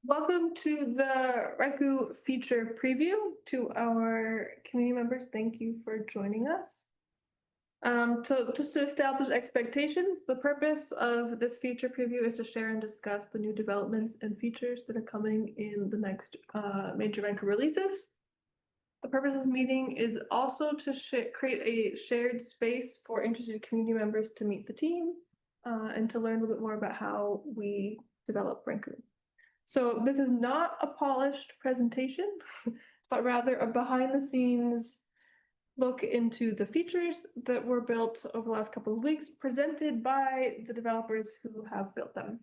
Welcome to the Renku Feature Preview. To our community members, thank you for joining us. So just to establish expectations, the purpose of this feature preview is to share and discuss the new developments and features that are coming in the next major Renku releases. The purpose of this meeting is also to create a shared space for interested community members to meet the team and to learn a little bit more about how we develop Renku. So this is not a polished presentation, but rather a behind the scenes look into the features that were built over the last couple of weeks, presented by the developers who have built them.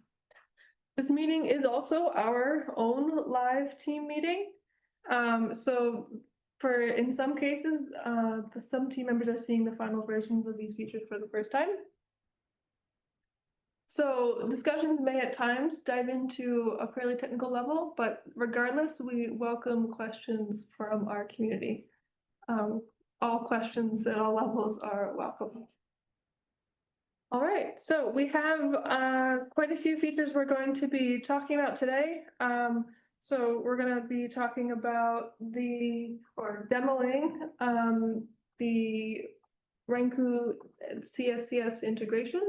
This meeting is also our own live team meeting. So in some cases, some team members are seeing the final versions of these features for the first time. So discussions may at times dive into a fairly technical level, but regardless, we welcome questions from our community. All questions at all levels are welcome. All right, so we have quite a few features we're going to be talking about today. So we're going to be talking about demoing the Renku CSCS integration.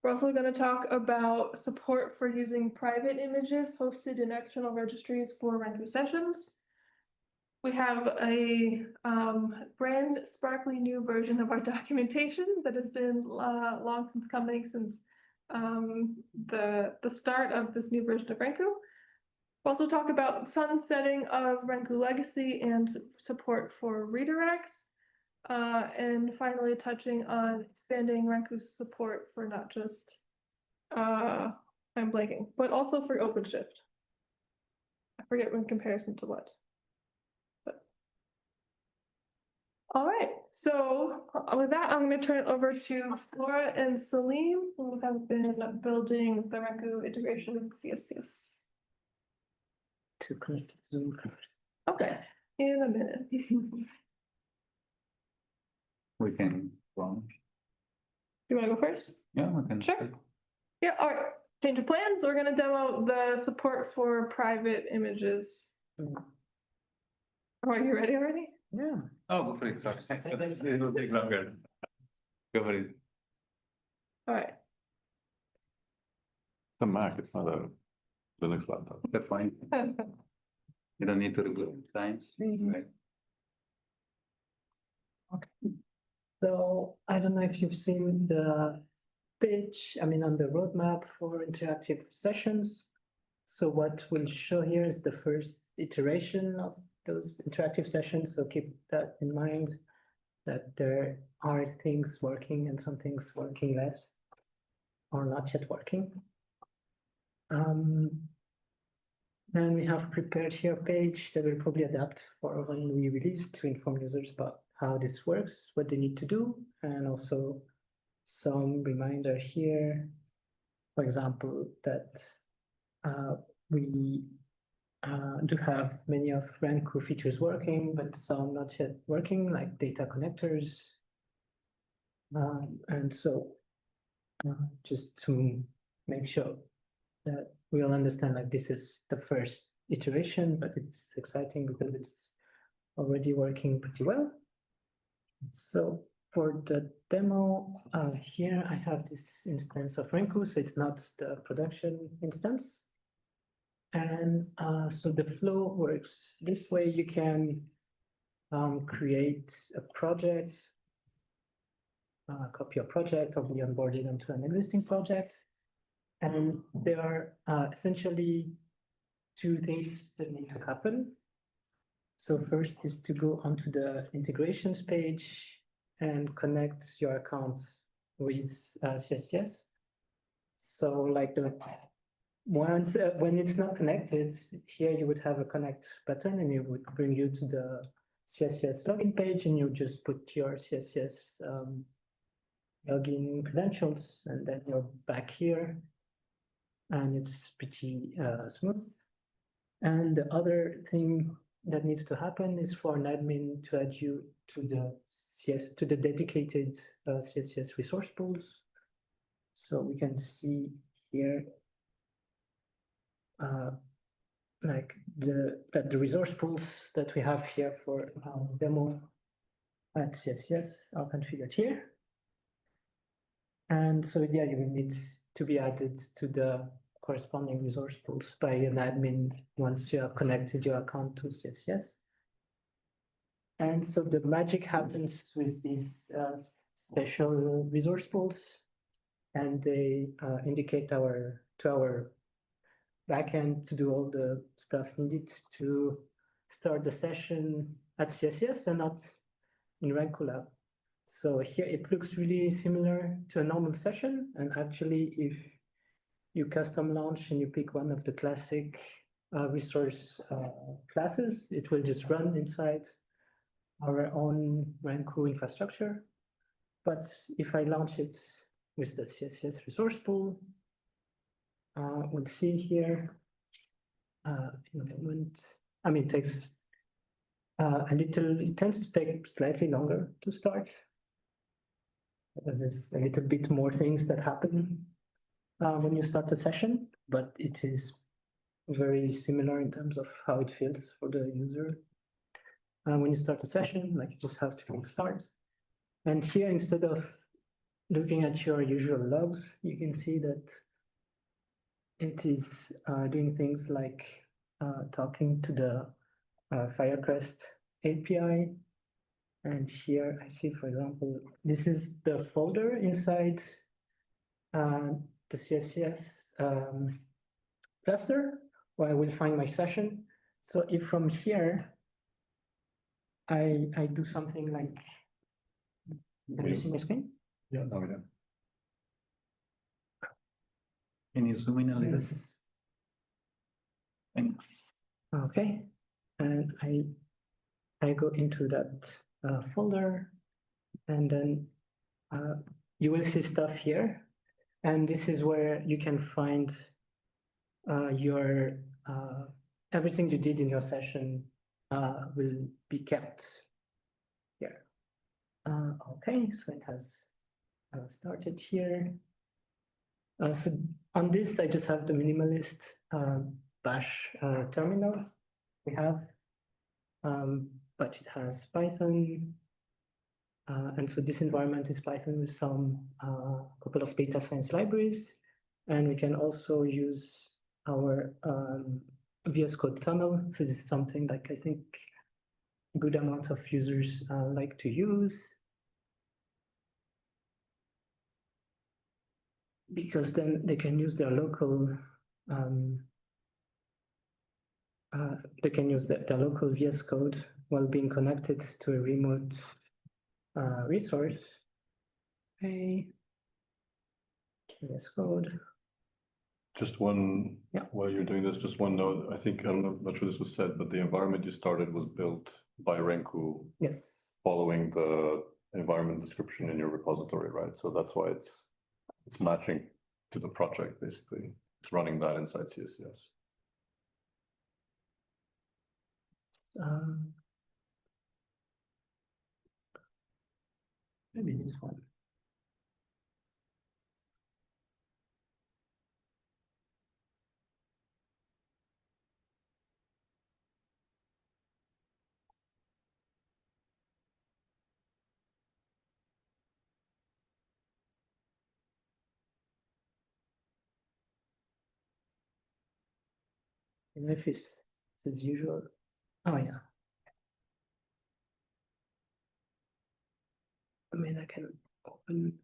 We're also going to talk about support for using private images hosted in external registries for Renku sessions. We have a brand sparkly new version of our documentation that has been long since coming since the start of this new version of Renku. We'll also talk about sunsetting of Renku Legacy and support for redirects. And finally, touching on expanding Renku's support for not just, I'm blanking, but also for OpenShift. I forget in comparison to what. But. All right, so with that, I'm going to turn it over to Laura and Salim, who have been building the Renku integration with CSCS. To connect Zoom. Okay, in a minute. We can go. You want to go first? Yeah, we can. Sure. Yeah, all right. Change of plans. We're going to demo the support for private images. Are you ready already? Yeah. Oh, go for it. Sorry. It will take longer. Go for it. All right. It's a Mac, it's not a Linux laptop. That's fine. You don't need to review science. Right. Okay. So I don't know if you've seen the page, on the roadmap for interactive sessions. So what we'll show here is the first iteration of those interactive sessions. So keep that in mind, that there are things working and some things working less or not yet working. And we have prepared here a page that we'll probably adapt for when we release to inform users about how this works, what they need to do, and also some reminder here, for example, that we do have many of Renku features working, but some not yet working, like data connectors. And so just to make sure that we'll understand, like, this is the first iteration, but it's exciting because it's already working pretty well. So for the demo here, I have this instance of Renku, so it's not the production instance. And so the flow works this way. You can create a project, copy a project, or be onboarded into an existing project. And there are essentially two things that need to happen. So first is to go onto the integrations page and connect your account with CSCS. So like when it's not connected, here you would have a connect button and it would bring you to the CSCS login page, and you just put your CSCS login credentials, and then you're back here. And it's pretty smooth. And the other thing that needs to happen is for an admin to add you to the dedicated CSCS resource pools. So we can see here like the resource pools that we have here for demo at CSCS are configured here. And so yeah, you will need to be added to the corresponding resource pools by an admin once you have connected your account to CSCS. And so the magic happens with these special resource pools, and they indicate to our backend to do all the stuff needed to start the session at CSCS and not in Renku Lab. So here it looks really similar to a normal session, and actually if you custom launch and you pick one of the classic resource classes, it will just run inside our own Renku infrastructure. But if I launch it with the CSCS resource pool, we'll see here in a moment. I mean, it takes it tends to take slightly longer to start because there's a little bit more things that happen when you start a session, but it is very similar in terms of how it feels for the user. When you start a session, like you just have to click start. And here, instead of looking at your usual logs, you can see that it is doing things like talking to the Firecrest API. And here I see, for example, this is the folder inside the CSCS cluster where I will find my session. So if from here I do something like, can you see my screen? Yeah, no, we don't. Can you zoom in a little? Yes. Thanks. Okay, and I go into that folder, and then you will see stuff here, and this is where you can find your everything you did in your session will be kept here. Okay, so it has started here. So on this, I just have the minimalist bash terminal we have, but it has Python. And so this environment is Python with some couple of data science libraries. And we can also use our VS Code tunnel. So this is something like I think a good amount of users like to use, because then they can use their local their local VS Code while being connected to a remote resource. Okay, VS Code. Just one, Yeah. while you're doing this, just one note. I think, I'm not sure this was said, but the environment you started was built by Renku Yes. following the environment description in your repository, right? So that's why it's matching to the project, basically. It's running that inside CSCS. Maybe this one. And if it's as usual. Oh yeah. I mean, I can open.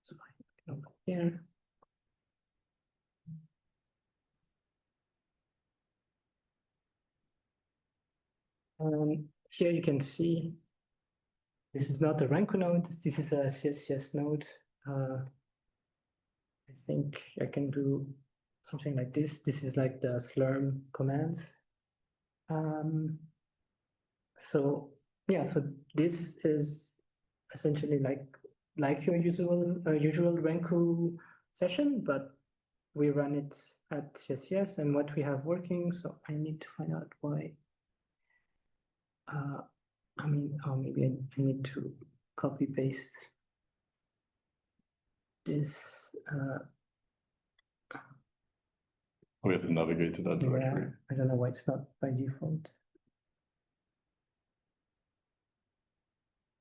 So I can open here. Here you can see this is not a Renku node. This is a CSCS node. I think I can do something like this. This is like the slurm commands. So yeah, so this is essentially like your usual Renku session, but we run it at CSCS and what we have working. So I need to find out why. I mean, maybe I need to copy paste this We have to navigate to that Yeah, directory. I don't know why it's not by default.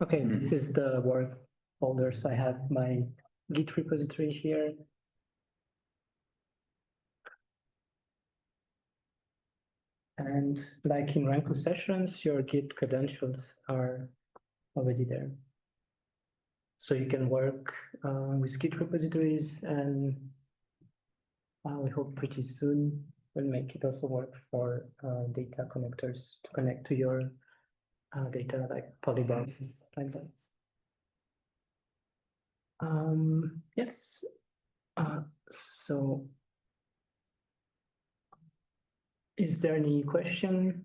Okay, this is the work folder. So I have my Git repository here. And like in Renku sessions, your Git credentials are already there. So you can work with Git repositories, and we hope pretty soon we'll make it also work for data connectors to connect to your data like polygons and stuff like that. Yes. So is there any question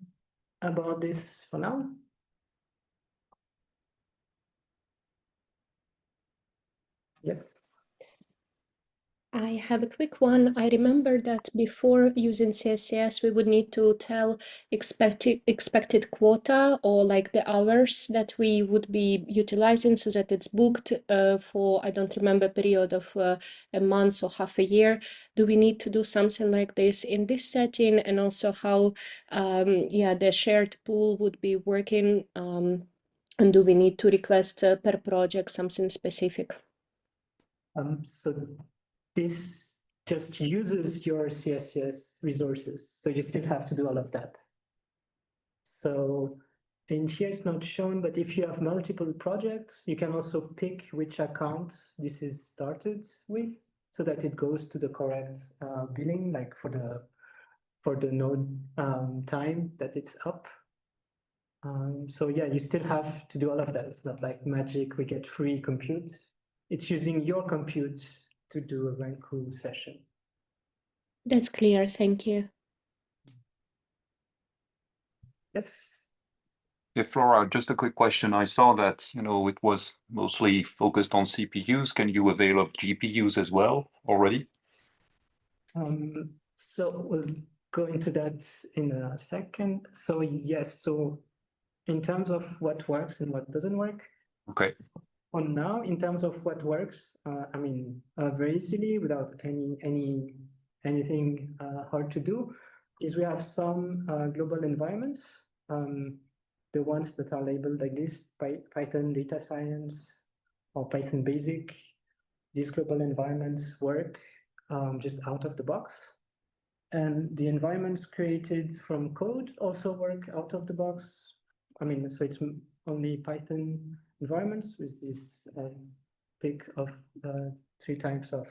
about this for now? Yes. I have a quick one. I remember that before using CSCS, we would need to tell expected quota or like the hours that we would be utilizing so that it's booked for, I don't remember, period of a month or half a year. Do we need to do something like this in this setting? And also how, the shared pool would be working? And do we need to request per project something specific? So this just uses your CSCS resources, so you still have to do all of that. So in here it's not shown, but if you have multiple projects, you can also pick which account this is started with, so that it goes to the correct billing, like for the node time that it's up. So yeah, you still have to do all of that. It's not like magic, we get free compute. It's using your compute to do a Renku session. That's clear, thank you. Yes. Yeah, Flora, just a quick question. I saw that, it was mostly focused on CPUs. Can you avail of GPUs as well already? So we'll go into that in a second. So yes, so in terms of what works and what doesn't work. Okay. So for now, in terms of what works, very easily without anything hard to do, is we have some global environments. The ones that are labeled like this, Python data science or Python basic, these global environments work just out of the box. And the environments created from code also work out of the box. So it's only Python environments with this pick of 3 types of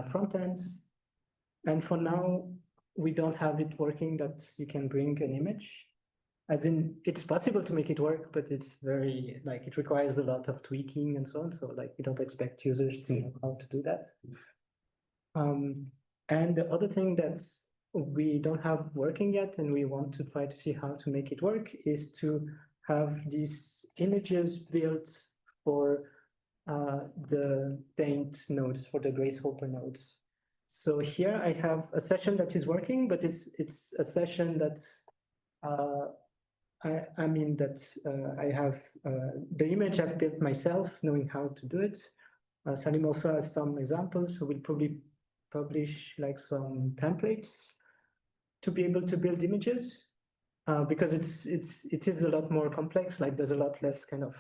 front ends. And for now, we don't have it working that you can bring an image. As in, it's possible to make it work, but it's very, it requires a lot of tweaking and so on. So we don't expect users to know how to do that. And the other thing that we don't have working yet, and we want to try to see how to make it work, is to have these images built for the taint nodes, for the Grace Hopper nodes. So here I have a session that is working, but it's a session that I have the image I've built myself, knowing how to do it. Salim also has some examples, so we'll probably publish some templates to be able to build images, because it is a lot more complex. There's a lot less kind of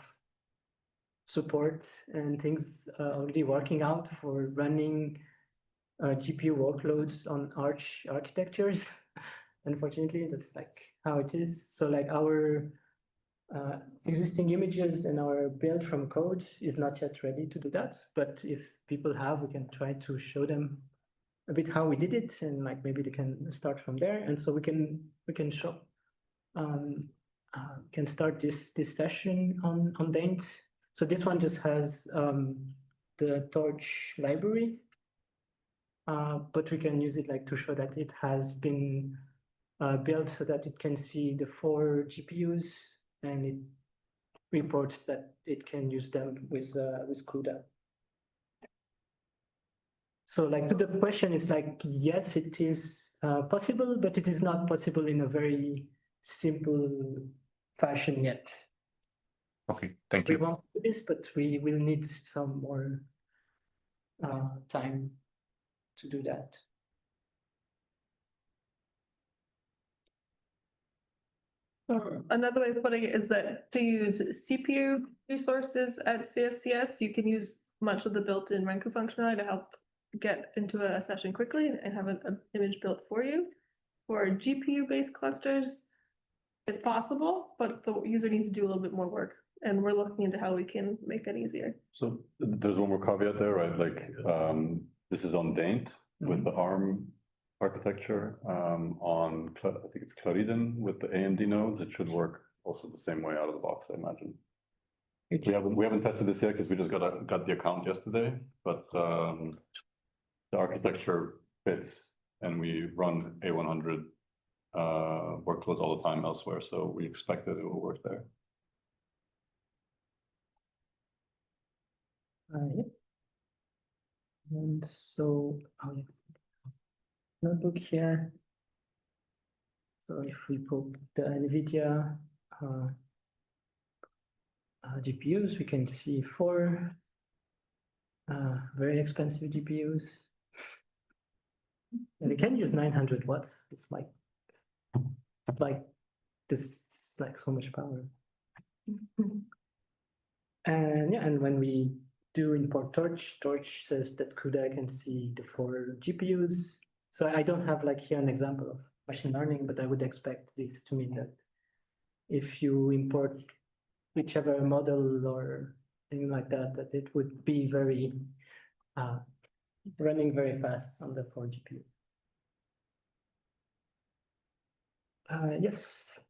support and things already working out for running GPU workloads on Arch architectures. Unfortunately, that's how it is. So our existing images and our build from code is not yet ready to do that. But if people have, we can try to show them a bit how we did it, and maybe they can start from there. And so we can show can start this session on Daint. So this one just has the Torch library, but we can use it to show that it has been built so that it can see the 4 GPUs, and it reports that it can use them with CUDA. So to the question is yes, it is possible, but it is not possible in a very simple fashion yet. Okay, thank We you. want to do this, but we will need some more time to do that. Another way of putting it is that to use CPU resources at CSCS, you can use much of the built-in Renku functionality to help get into a session quickly and have an image built for you. For GPU-based clusters, it's possible, but the user needs to do a little bit more work. And we're looking into how we can make that easier. So there's one more caveat there, right? Like, this is on Daint with the ARM architecture, on, I think it's Clariden with the AMD nodes. It should work also the same way out of the box, I imagine. We haven't tested this yet because we just got the account yesterday, but the architecture fits and we run A100 workloads all the time elsewhere, so we expect that it will work there. Yep. And so, notebook here. So if we put the NVIDIA GPUs, we can see 4 very expensive GPUs. And they can use 900 watts. It's like this, it's like so much power. And yeah, and when we do import Torch says that CUDA can see the 4 GPUs. So I don't have like here an example of machine learning, but I would expect this to mean that if you import whichever model or thing like that, that it would be very running very fast on the 4 GPU. Yes.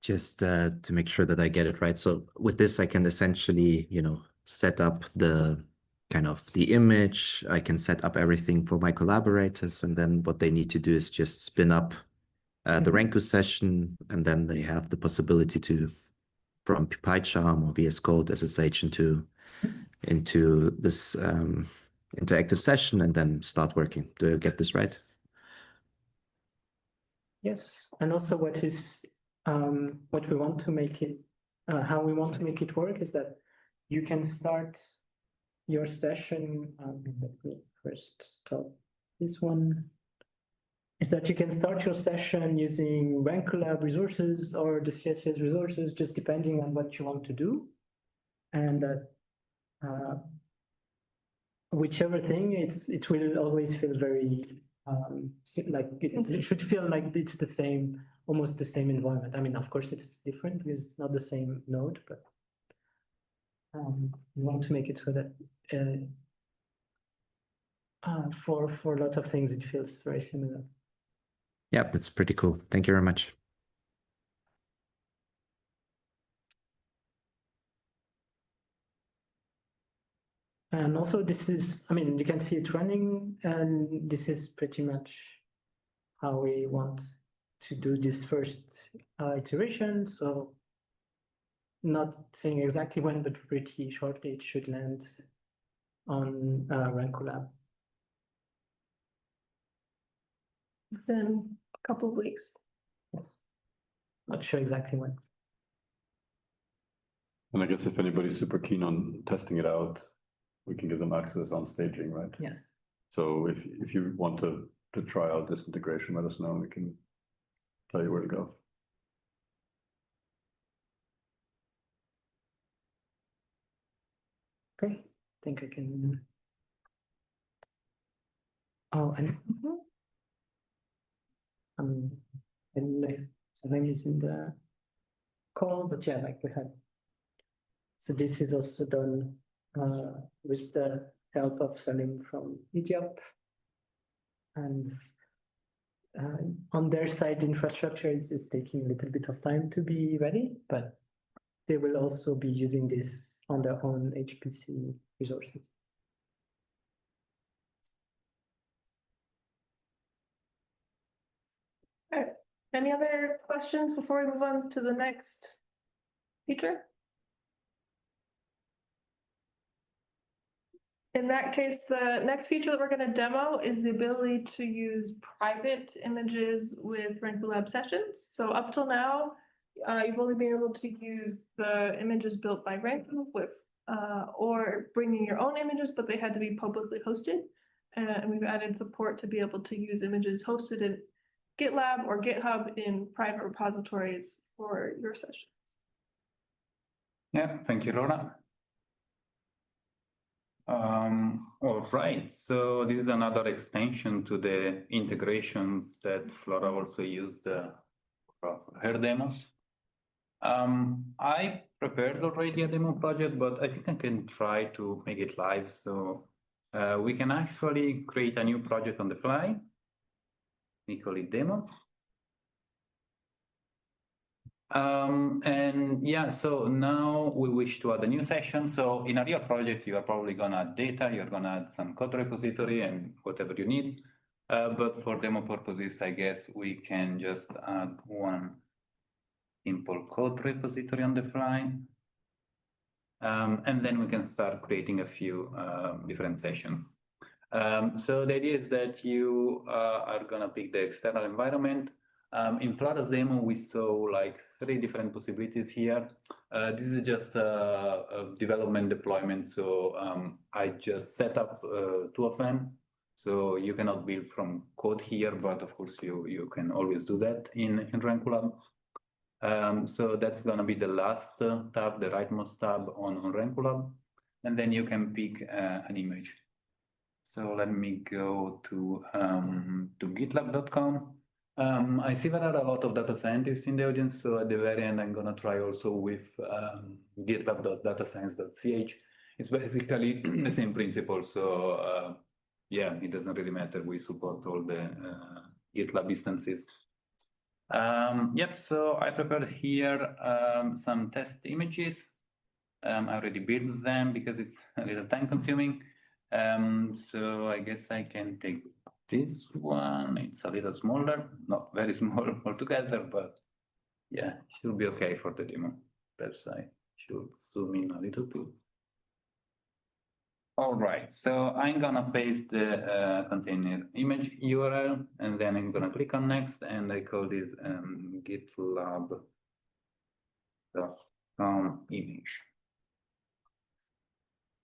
Just to make sure that I get it right. So with this, I can essentially, set up the kind of the image. I can set up everything for my collaborators, and then what they need to do is just spin up the Renku session, and then they have the possibility to, from PyCharm or VS Code SSH into this interactive session, and then start working. Do I get this right? Yes, and also what we want to make it, how we want to make it work is that you can start your session. Let me first stop this one. Is that you can start your session using Renku Lab resources or the CSCS resources, just depending on what you want to do, and that whichever thing, it will always feel very like it should feel like it's the same, almost the same environment. I mean, of course, it's different because it's not the same node, but we want to make it so that for a lot of things, it feels very similar. Yeah, that's pretty cool. Thank you very much. And also this is, I mean, you can see it running, and this is pretty much how we want to do this first iteration. So not saying exactly when, but pretty shortly it should land on Renku Lab. Within a couple of weeks. Yes. Not sure exactly when. And I guess if anybody's super keen on testing it out, we can give them access on staging, right? Yes. So if you want to try out this integration, let us know. We can tell you where to go. Okay, I think I can. Oh, and I don't know if something is in the call, but yeah, like we had. So this is also done with the help of Salim from Egypt, and on their side, infrastructure is taking a little bit of time to be ready, but they will also be using this on their own HPC resources. All right, any other questions before we move on to the next feature? In that case, the next feature that we're going to demo is the ability to use private images with Renku Lab sessions. So up till now, you've only been able to use the images built by Renku with, or bringing your own images, but they had to be publicly hosted. And we've added support to be able to use images hosted GitLab or GitHub in private repositories for your session. Yeah, thank you, Laura. All right, so this is another extension to the integrations that Flora also used for her demos. I prepared already a demo project, but I think I can try to make it live. So we can actually create a new project on the fly. We call it demo. And yeah, so now we wish to add a new session. So in a real project, you are probably gonna add data, you're gonna add some code repository and whatever you need. But for demo purposes, I guess we can just add one simple code repository on the fly. And then we can start creating a few different sessions. So the idea is that you are gonna pick the external environment. In Flora's demo, we saw like 3 different possibilities here. This is just a development deployment. So I just set up 2 of them. So you cannot build from code here, but of course you can always do that in Renku Lab. So that's gonna be the last tab, the rightmost tab on Renku Lab. And then you can pick an image. So let me go to gitlab.com. I see there are a lot of data scientists in the audience, so at the very end, I'm gonna try also with gitlab.datascience.ch. It's basically the same principle, so yeah, it doesn't really matter. We support all the GitLab instances. Yep, so I prepared here some test images. I already built them because it's a little time consuming. So I guess I can take this one. It's a little smaller, not very small altogether, but yeah, should be okay for the demo. Perhaps I should zoom in a little bit. All right, so I'm gonna paste the container image URL, and then I'm gonna click on next, and I call this gitlab.com image.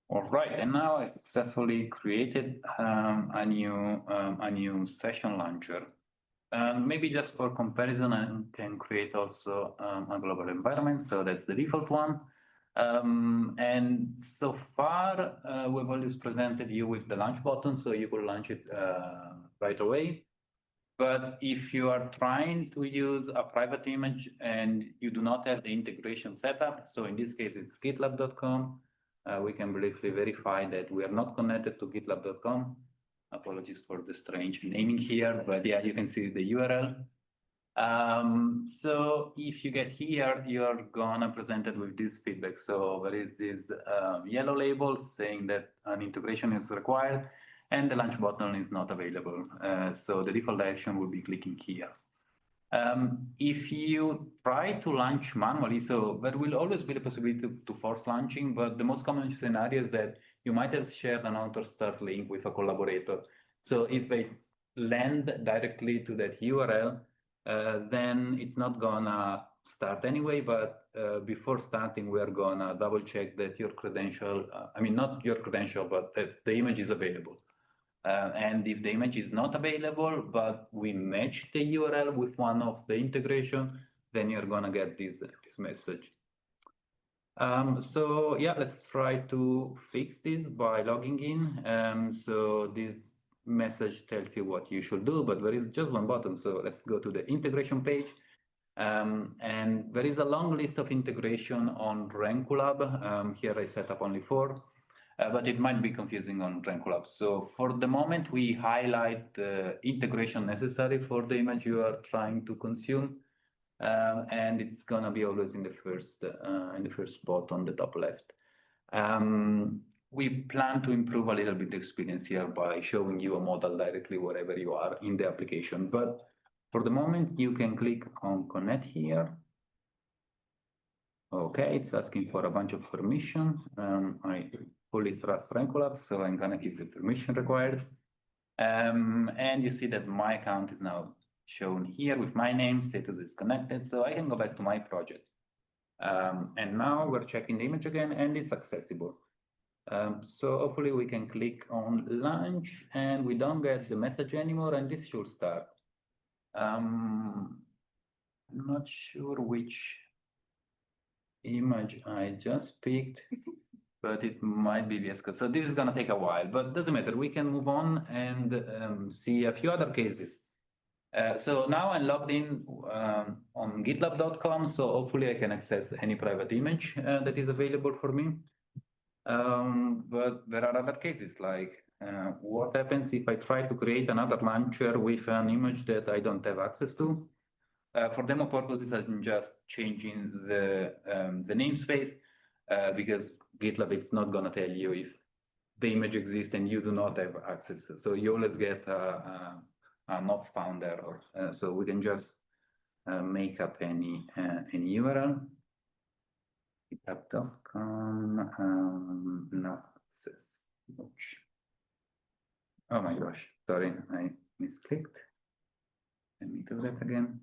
All right, and now I successfully created a new session launcher. Maybe just for comparison, I can create also a global environment. So that's the default one. And so far, we've always presented you with the launch button, so you could launch it right away. But if you are trying to use a private image and you do not have the integration setup, so in this case, it's gitlab.com, we can briefly verify that we are not connected to gitlab.com. Apologies for the strange naming here, but yeah, you can see the URL. So if you get here, you're gonna present it with this feedback. So there is this yellow label saying that an integration is required and the launch button is not available. So the default action will be clicking here. If you try to launch manually, so there will always be the possibility to force launching, but the most common scenario is that you might have shared an author start link with a collaborator. So if they land directly to that URL, then it's not gonna start anyway, but before starting, we are gonna double check that your credential, I mean, not your credential, but that the image is available. And if the image is not available, but we match the URL with one of the integration, then you're gonna get this message. So yeah, let's try to fix this by logging in. So this message tells you what you should do, but there is just one button. So let's go to the integration page. And there is a long list of integration on Renku Lab. Here I set up only 4. But it might be confusing on Renku Lab. So for the moment, we highlight the integration necessary for the image you are trying to consume, and it's gonna be always in the first spot on the top left. We plan to improve a little bit the experience here by showing you a model directly wherever you are in the application. But for the moment, you can click on Connect here. Okay, it's asking for a bunch of permission. I fully trust Renku Lab, so I'm gonna give the permission required. And you see that my account is now shown here with my name, status is connected, so I can go back to my project. And now we're checking the image again, and it's accessible. So hopefully we can click on launch, and we don't get the message anymore, and this should start. I'm not sure which image I just picked, but it might be VS Code. So this is gonna take a while, but doesn't matter. We can move on and see a few other cases. So now I'm logged in on gitlab.com, so hopefully I can access any private image that is available for me. But there are other cases like what happens if I try to create another launcher with an image that I don't have access to? For demo purposes, I'm just changing the namespace because GitLab it's not gonna tell you if the image exists and you do not have access. So you always get a not found error. So we can just make up any URL. GitHub.com, no access. Oh my gosh, sorry, I misclicked. Let me do that again.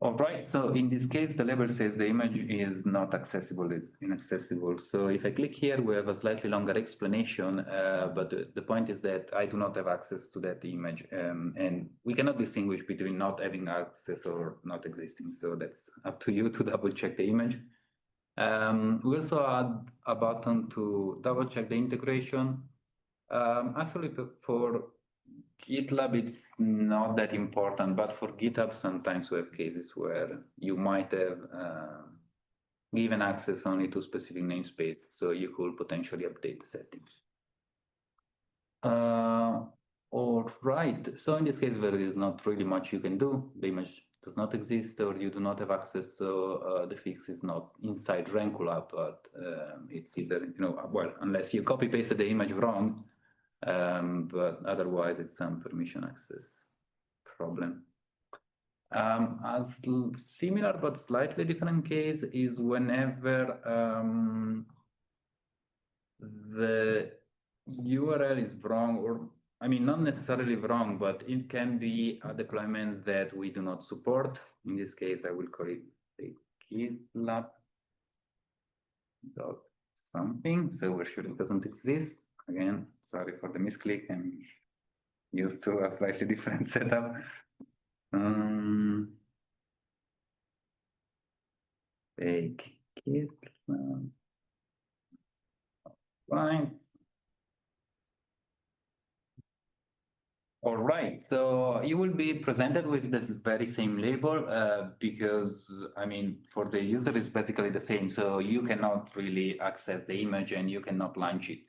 All right, so in this case, the label says the image is not accessible, it's inaccessible. So if I click here, we have a slightly longer explanation, but the point is that I do not have access to that image, and we cannot distinguish between not having access or not existing. So that's up to you to double check the image. We also add a button to double check the integration. Actually, for GitLab, it's not that important, but for GitHub, sometimes we have cases where you might have given access only to specific namespace, so you could potentially update the settings. All right, so in this case, there is not really much you can do. The image does not exist or you do not have access, so the fix is not inside Renku Lab, but it's either, well, unless you copy pasted the image wrong, but otherwise it's some permission access problem. A similar but slightly different case is whenever the URL is wrong, or I mean, not necessarily wrong, but it can be a deployment that we do not support. In this case, I will call it the GitLab dot something. So we're sure it doesn't exist. Again, sorry for the misclick. I'm used to a slightly different setup. Fake GitLab. Right. All right, so you will be presented with this very same label because, I mean, for the user it's basically the same. So you cannot really access the image and you cannot launch it.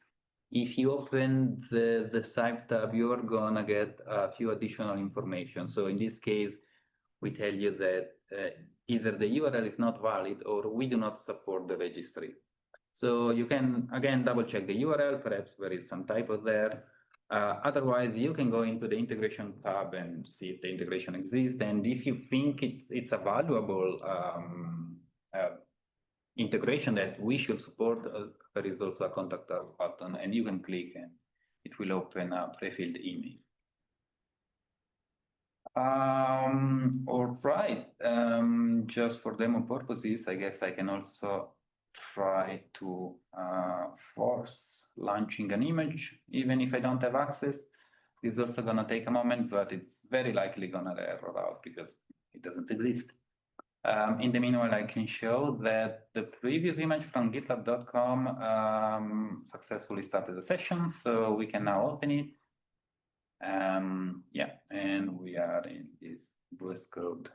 If you open the site tab, you're gonna get a few additional information. So in this case, we tell you that either the URL is not valid or we do not support the registry. So you can, again, double check the URL, perhaps there is some typo there. Otherwise, you can go into the integration tab and see if the integration exists. And if you think it's a valuable integration that we should support, there is also a contact us button, and you can click and it will open a pre-filled email. All right, just for demo purposes, I guess I can also try to force launching an image, even if I don't have access. This is also gonna take a moment, but it's very likely gonna error out because it doesn't exist. In the meanwhile, I can show that the previous image from gitlab.com successfully started the session, so we can now open it. Yeah, and we are in this VS Code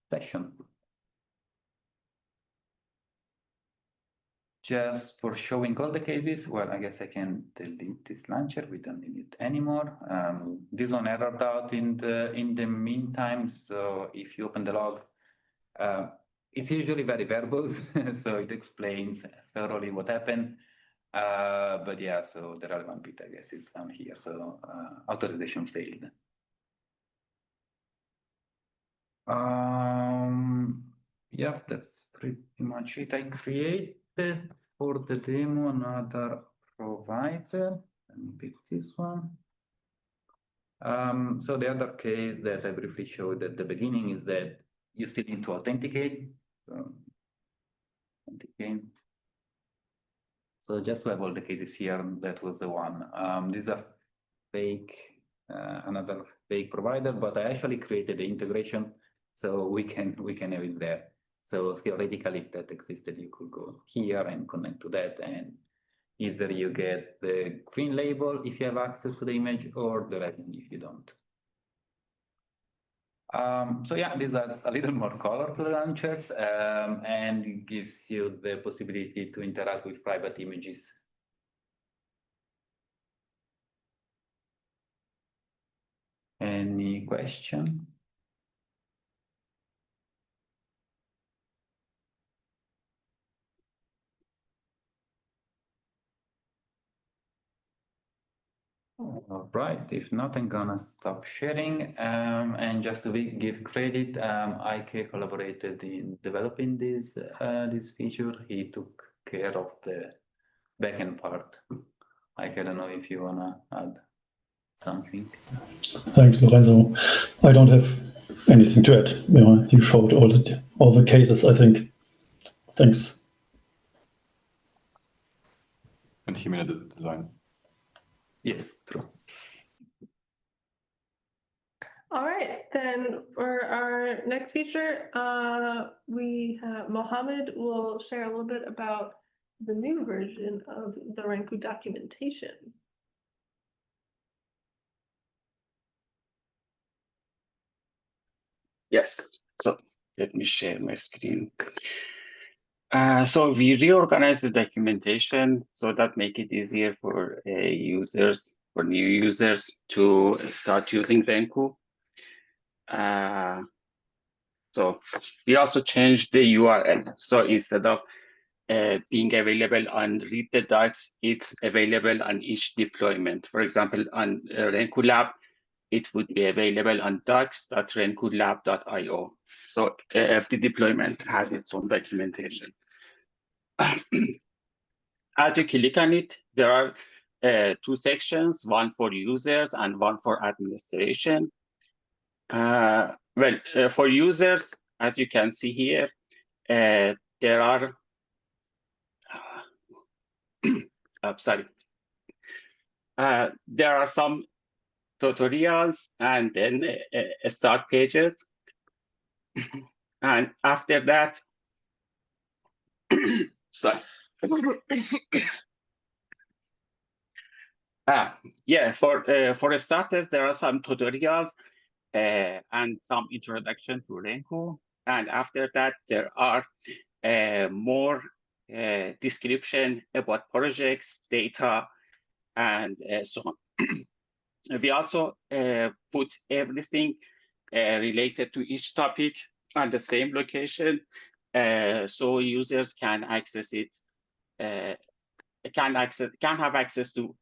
session. Just for showing all the cases, well, I guess I can delete this launcher. We don't need it anymore. This one errored out in the meantime. So if you open the logs, it's usually very verbose, so it explains thoroughly what happened. But yeah, so the relevant bit, I guess, is down here. So authorization failed. Yeah, that's pretty much it. I created for the demo another provider. Let me pick this one. So the other case that I briefly showed at the beginning is that you still need to authenticate. So authenticate. So just to have all the cases here, that was the one. These are fake, another fake provider, but I actually created the integration so we can have it there. So theoretically, if that existed, you could go here and connect to that, and either you get the green label if you have access to the image, or the red if you don't. So yeah, this adds a little more color to the launchers, and it gives you the possibility to interact with private images. Any question? All right, if not, I'm gonna stop sharing. And just to give credit, IK collaborated in developing this feature. He took care of the backend part. IK, I don't know if you wanna add something. Thanks, Lorenzo. I don't have anything to add. You know, you showed all the cases, I think. Thanks. And he made the design. Yes, true. All right, then for our next feature, we have Mohammed will share a little bit about the new version of the Renku documentation. Yes, so let me share my screen. So we reorganized the documentation so that make it easier for users, for new users to start using Renku. So we also changed the URL. So instead of being available on Read the Docs, it's available on each deployment. For example, on Renku Lab, it would be available on docs.renkulab.io. So every deployment has its own documentation. As you click on it, there are two sections, one for users and one for administration. For users, as you can see here, there are, there are some tutorials and then start pages. And after that, sorry. Yeah, for starters, there are some tutorials and some introduction to Renku. And after that, there are more description about projects, data, and so on. We also put everything related to each topic on the same location, so users can access it, can have access to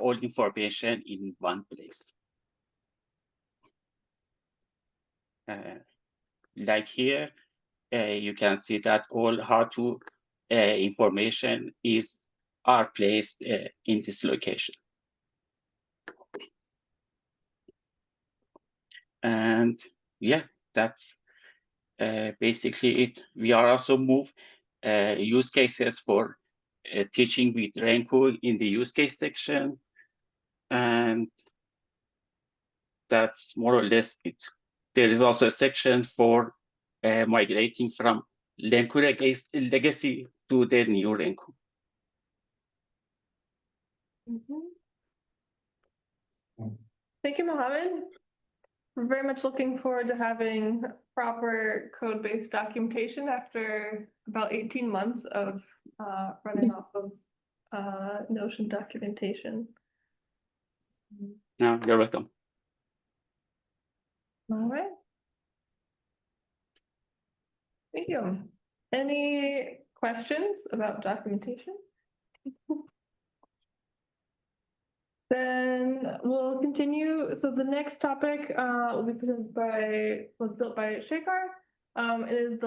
all information in one place. Like here, you can see that all how-to information are placed in this location. And yeah, that's basically it. We are also move use cases for teaching with Renku in the use case section. And that's more or less it. There is also a section for migrating from Renku legacy to the new Renku. Thank you, Mohammed. We're very much looking forward to having proper code-based documentation after about 18 months of running off of Notion documentation. No, you're welcome. All right. Thank you. Any questions about documentation? Then we'll continue. So the next topic will be presented was built by Shekhar. It is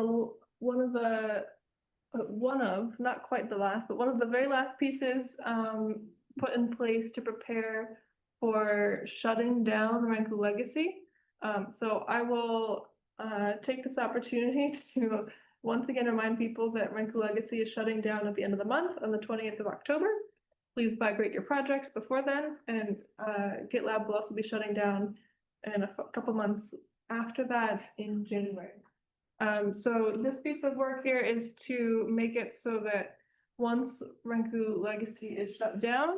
not quite the last, but one of the very last pieces put in place to prepare for shutting down Renku Legacy. So I will take this opportunity to once again remind people that Renku Legacy is shutting down at the end of the month on the 20th of October. Please migrate your projects before then, and GitLab will also be shutting down in a couple months after that in January. So this piece of work here is to make it so that once Renku Legacy is shut down,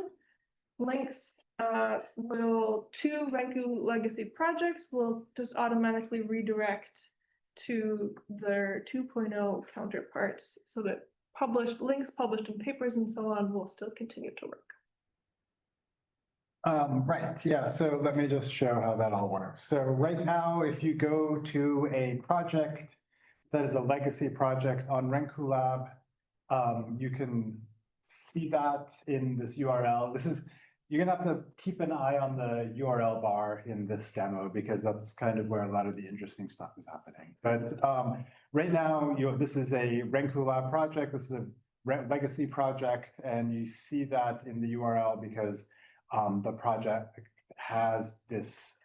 links to Renku Legacy projects will just automatically redirect to their 2.0 counterparts, so that links published in papers and so on will still continue to work. Right, yeah, so let me just show how that all works. So right now, if you go to a project that is a legacy project on Renku Lab, you can see that in this URL. You're gonna have to keep an eye on the URL bar in this demo, because that's kind of where a lot of the interesting stuff is happening. But right now, this is a Renku Lab project. This is a legacy project, and you see that in the URL because the project has this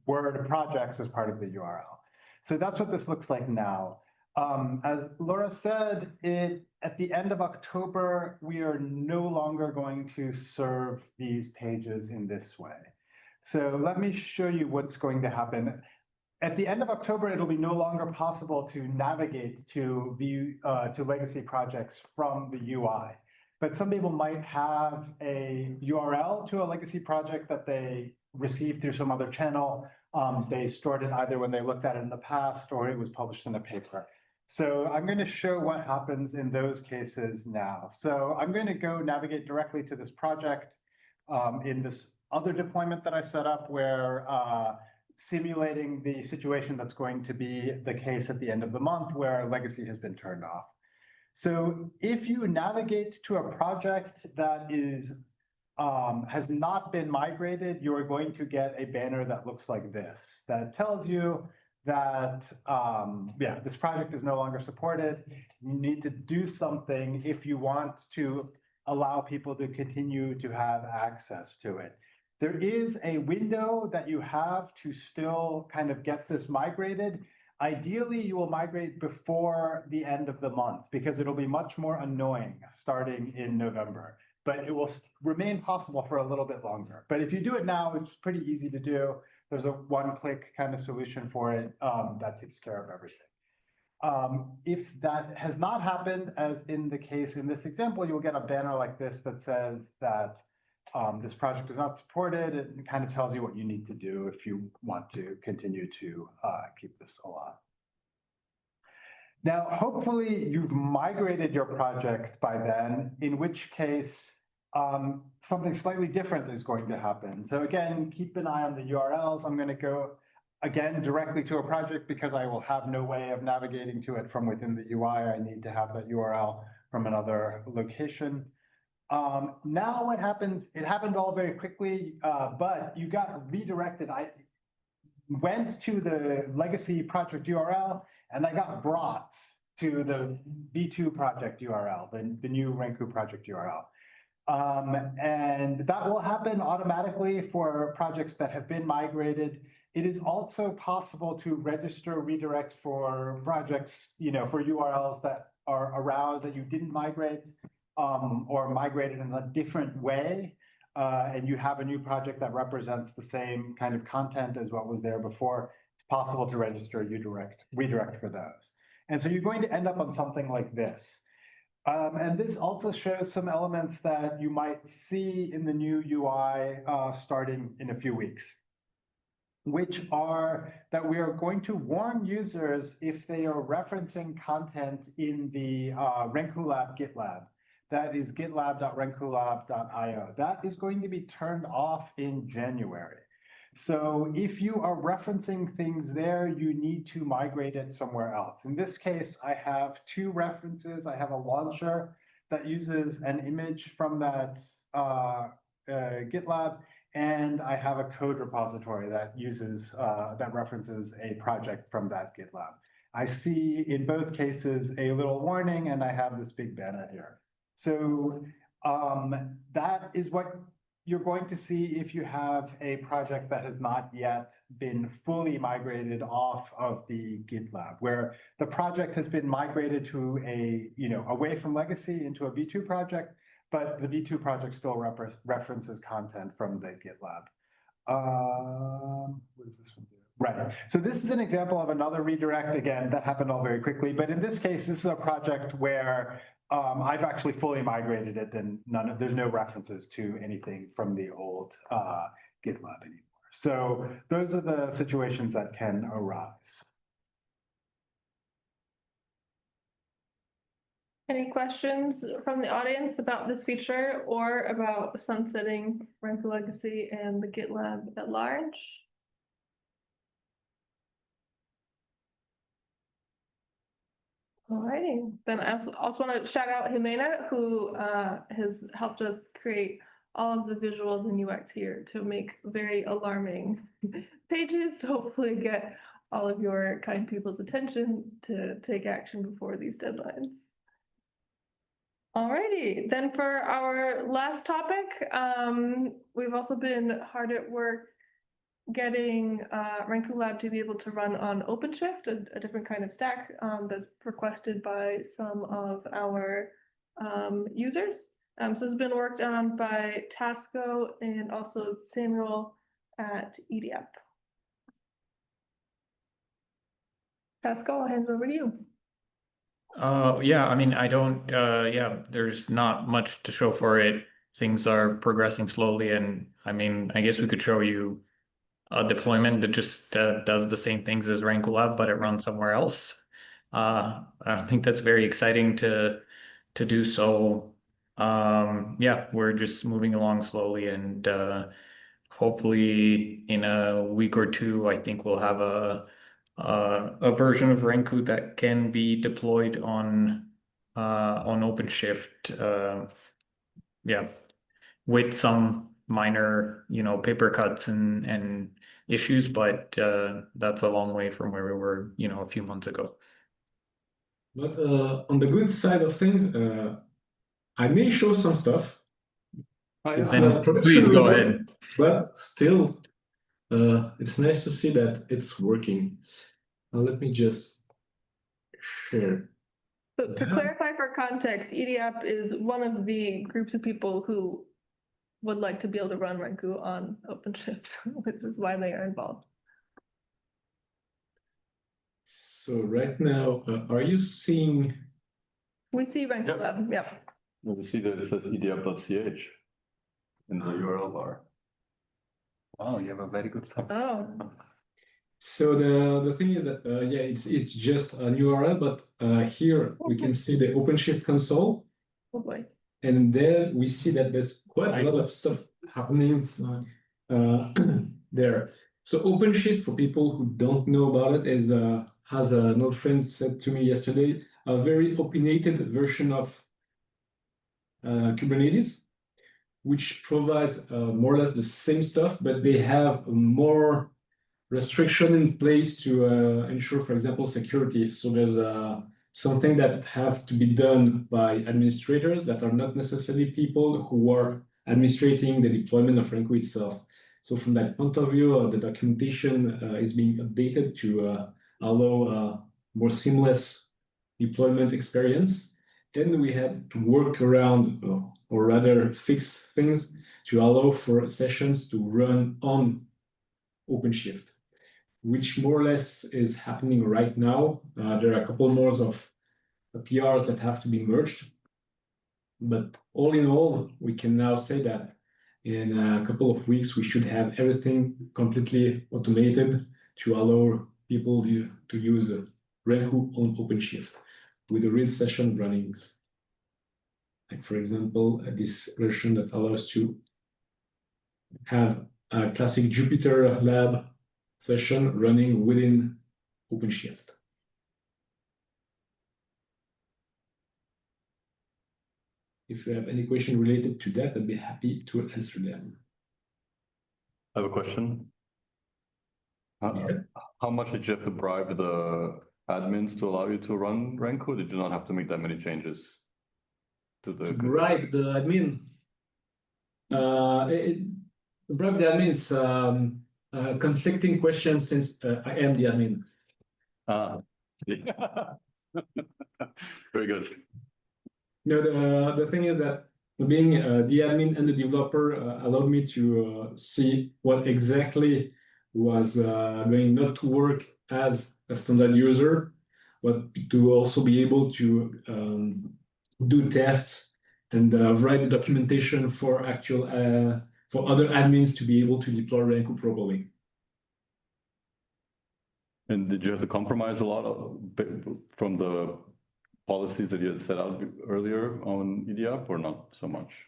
word projects as part of the URL. So that's what this looks like now. As Laura said, at the end of October, we are no longer going to serve these pages in this way. So let me show you what's going to happen. At the end of October, it'll be no longer possible to navigate to legacy projects from the UI. But some people might have a URL to a legacy project that they received through some other channel. They stored it either when they looked at it in the past or it was published in a paper. So I'm going to show what happens in those cases now. So I'm going to go navigate directly to this project in this other deployment that I set up, where simulating the situation that's going to be the case at the end of the month where legacy has been turned off. So if you navigate to a project that has not been migrated, you're going to get a banner that looks like this, that tells you that, this project is no longer supported. You need to do something if you want to allow people to continue to have access to it. There is a window that you have to still kind of get this migrated. Ideally, you will migrate before the end of the month, because it'll be much more annoying starting in November, but it will remain possible for a little bit longer. But if you do it now, it's pretty easy to do. There's a one-click kind of solution for it that takes care of everything. If that has not happened, as in the case in this example, you'll get a banner like this that says that this project is not supported. It kind of tells you what you need to do if you want to continue to keep this alive. Now, hopefully you've migrated your project by then, in which case something slightly different is going to happen. So again, keep an eye on the URLs. I'm going to go again directly to a project because I will have no way of navigating to it from within the UI. I need to have that URL from another location. Now what happens, it happened all very quickly, but you got redirected. I went to the legacy project URL and I got brought to the V2 project URL, the new Renku project URL. And that will happen automatically for projects that have been migrated. It is also possible to register redirect for projects, for URLs that are around that you didn't migrate. Or migrated in a different way, and you have a new project that represents the same kind of content as what was there before, it's possible to register redirect for those. And so you're going to end up on something like this. And this also shows some elements that you might see in the new UI starting in a few weeks, which are that we are going to warn users if they are referencing content in the Renku Lab GitLab. That is gitlab.renkulab.io. That is going to be turned off in January. So if you are referencing things there, you need to migrate it somewhere else. In this case, I have two references. I have a launcher that uses an image from that GitLab, and I have a code repository that that references a project from that GitLab. I see in both cases a little warning, and I have this big banner here. So that is what you're going to see if you have a project that has not yet been fully migrated off of the GitLab, where the project has been migrated to away from legacy into a V2 project, but the V2 project still references content from the GitLab. What does this one do? Right. So this is an example of another redirect. Again, that happened all very quickly. But in this case, this is a project where I've actually fully migrated it, and there's no references to anything from the old GitLab anymore. So those are the situations that can arise. Any questions from the audience about this feature or about sunsetting Renku Legacy and the GitLab at large? Alrighty, then I also want to shout out Jimena, who has helped us create all of the visuals and UX here to make very alarming pages to hopefully get all of your kind people's attention to take action before these deadlines. Alrighty, then for our last topic, we've also been hard at work getting Renku Lab to be able to run on OpenShift, a different kind of stack that's requested by some of our users. So this has been worked on by Tasco and also Samuel at EDF. Tasco, I'll hand it over to you. Yeah, I mean, there's not much to show for it. Things are progressing slowly, and I mean, I guess we could show you a deployment that just does the same things as Renku Lab, but it runs somewhere else. I think that's very exciting to do so. Yeah, we're just moving along slowly, and hopefully in a week or two, I think we'll have a version of Renku that can be deployed on OpenShift. Yeah, with some minor, paper cuts and issues, but that's a long way from where we were, a few months ago. But on the good side of things, I may show some stuff. It's not please go level, ahead. but still, it's nice to see that it's working. Now let me just share. So to clarify for context, EDF is one of the groups of people who would like to be able to run Renku on OpenShift, which is why they are involved. So right now, are you seeing? We see Renku Yep. Lab, yep. We see that it says edf.ch in the URL bar. Wow, you have a very good stuff. Oh, So the thing is that yeah, it's just an URL, but here we can see the OpenShift console, oh boy. and there we see that there's quite a lot of stuff happening there. So OpenShift, for people who don't know about it, is has an old friend said to me yesterday, a very opinionated version of Kubernetes, which provides more or less the same stuff, but they have more restriction in place to ensure, for example, security. So there's something that have to be done by administrators that are not necessarily people who are administrating the deployment of Renku itself. So from that point of view, the documentation is being updated to allow a more seamless deployment experience. Then we had to work around, or rather fix things to allow for sessions to run on OpenShift, which more or less is happening right now. There are a couple more of PRs that have to be merged. But all in all, we can now say that in a couple of weeks, we should have everything completely automated to allow people to use Renku on OpenShift with the real session runnings. Like for example, this version that allows to have a classic Jupyter Lab session running within OpenShift. If you have any question related to that, I'd be happy to answer them. I have a question. How much did you have to bribe the admins to allow you to run Renku? Did you not have to make that many changes to the To bribe the admin? Probably that means conflicting questions since I am the admin. Very good. No, the thing is that being the admin and the developer allowed me to see what exactly was going not to work as a standard user, but to also be able to do tests and write the documentation for actual for other admins to be able to deploy Renku properly. And did you have to compromise a lot from the policies that you had set out earlier on EDAP or not so much?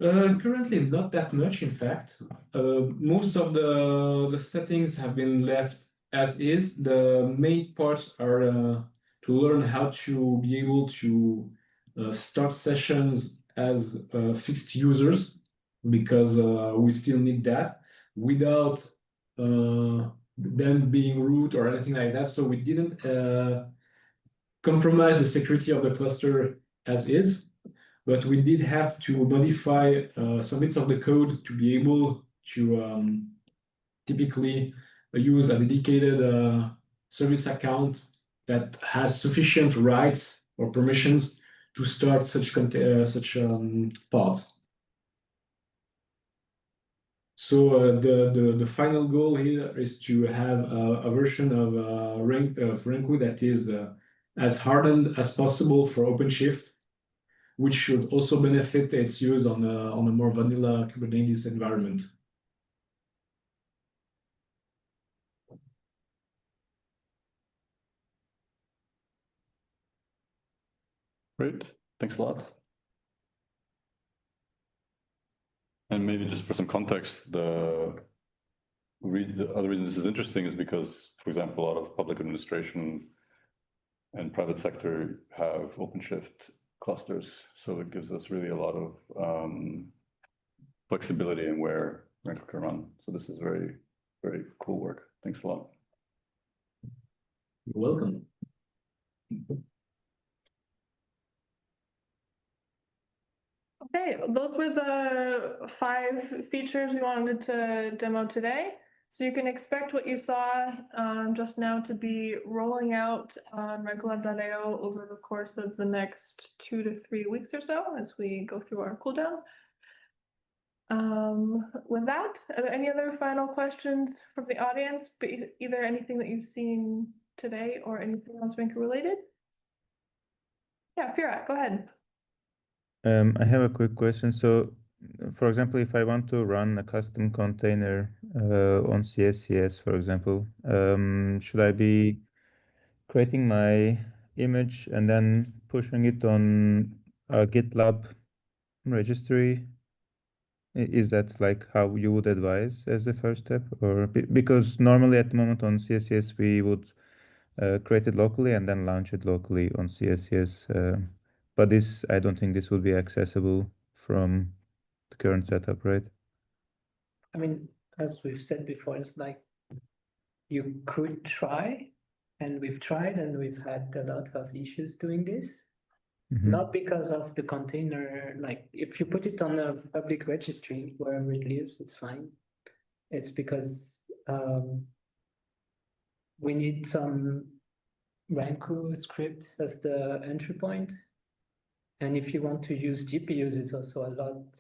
Currently, not that much, in fact. Most of the settings have been left as is. The main parts are to learn how to be able to start sessions as fixed users, because we still need that without them being root or anything like that. So we didn't compromise the security of the cluster as is, but we did have to modify some bits of the code to be able to typically use a dedicated service account that has sufficient rights or permissions to start such pods. So the final goal here is to have a version of Renku that is as hardened as possible for OpenShift, which should also benefit its use on a more vanilla Kubernetes environment. Great, thanks a lot. And maybe just for some context, the other reason this is interesting is because, for example, a lot of public administration and private sector have OpenShift clusters. So it gives us really a lot of flexibility in where Renku can run. So this is very, very cool work. Thanks a lot. You're welcome. Okay, those were the 5 features we wanted to demo today. So you can expect what you saw just now to be rolling out on renkulab.io over the course of the next 2 to 3 weeks or so as we go through our cooldown. With that, are there any other final questions from the audience? Either anything that you've seen today or anything else Renku related? Yeah, Firat, go ahead. I have a quick question. So, for example, if I want to run a custom container on CSCS, for example, should I be creating my image and then pushing it on a GitLab registry? Is that like how you would advise as the first step? Or because normally at the moment on CSCS, we would create it locally and then launch it locally on CSCS. But this, I don't think this will be accessible from the current setup, right? I mean, as we've said before, it's like you could try, and we've tried, and we've had a lot of issues doing this. Not because of the container, like if you put it on a public registry, wherever it lives, it's fine. It's because we need some Renku script as the entry point. And if you want to use GPUs, it's also a lot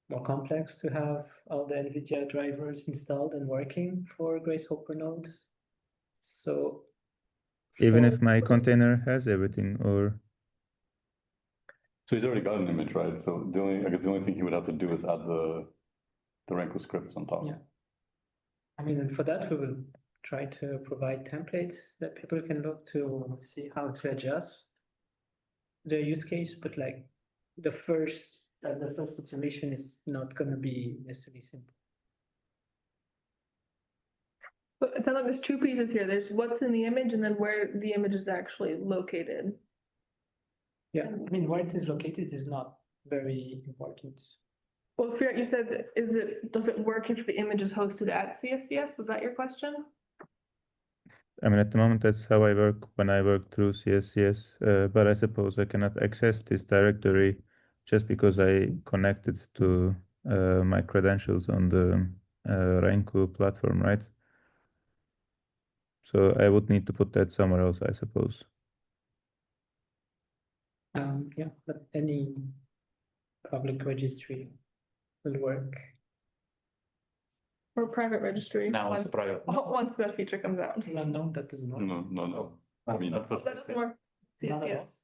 more complex to have all the NVIDIA drivers installed and working for Grace Hopper nodes. So even if my container has everything, or so he's already got an image, right? So I guess the only thing he would have to do is add the Renku scripts on top. Yeah. I mean, and for that, we will try to provide templates that people can look to see how to adjust the use case, but like the first iteration is not going to be necessarily simple. But it sounds like there's 2 pieces here. There's what's in the image and then where the image is actually located. Yeah, I mean, where it is located is not very important. Well, Firat, you said, does it work if the image is hosted at CSCS? Was that your question? I mean, at the moment, that's how I work when I work through CSCS, but I suppose I cannot access this directory just because I connected to my credentials on the Renku platform, right? So I would need to put that somewhere else, I suppose. Yeah, but any public registry will work. Or private registry. Now it's once- private. Once that feature comes out. Well, no, that doesn't work. No. I mean, That doesn't work. Not at all. CSCS.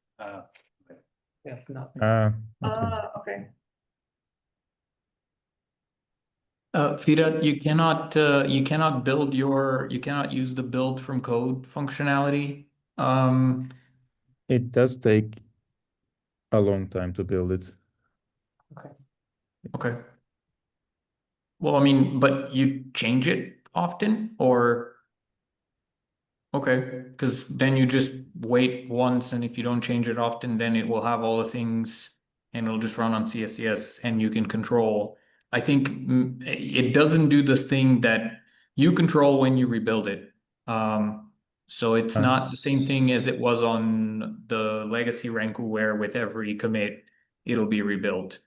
Yeah, not. Okay. Okay. Firat, you cannot you cannot use the build from code functionality. It does take a long time to build it. Okay. Well, I mean, but you change it often or? Okay, because then you just wait once and if you don't change it often, then it will have all the things and it'll just run on CSCS and you can control. I think it doesn't do this thing that you control when you rebuild it. So it's not the same thing as it was on the legacy Renku where with every commit, it'll be rebuilt.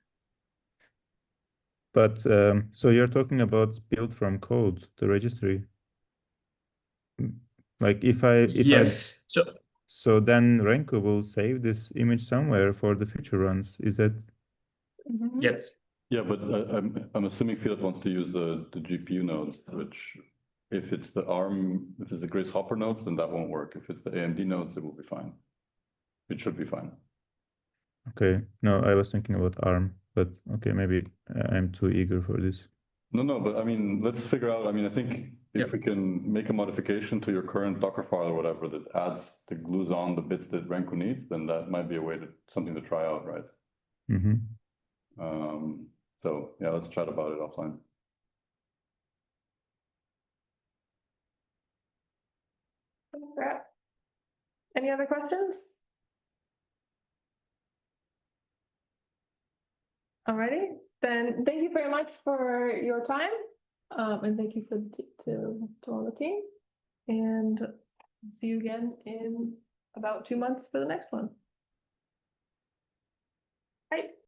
But so you're talking about build from code, the registry. Like Yes. So then Renku will save this image somewhere for the future runs. Is that? Mhm. Yes. Yeah, but I'm assuming Fiat wants to use the GPU nodes, which if it's the ARM, if it's the Grace Hopper nodes, then that won't work. If it's the AMD nodes, it will be fine. It should be fine. Okay. No, I was thinking about ARM, but okay, maybe I'm too eager for this. No, but I mean, let's figure out, I mean, I think if Yep. we can make a modification to your current Docker file or whatever that adds, that glues on the bits that Renku needs, then that might be a way to, something to try out, right? Mm-hmm. So yeah, let's chat about it offline. Okay. Any other questions? Alrighty, then thank you very much for your time. And thank you to all the team. And see you again in about 2 months for the next one.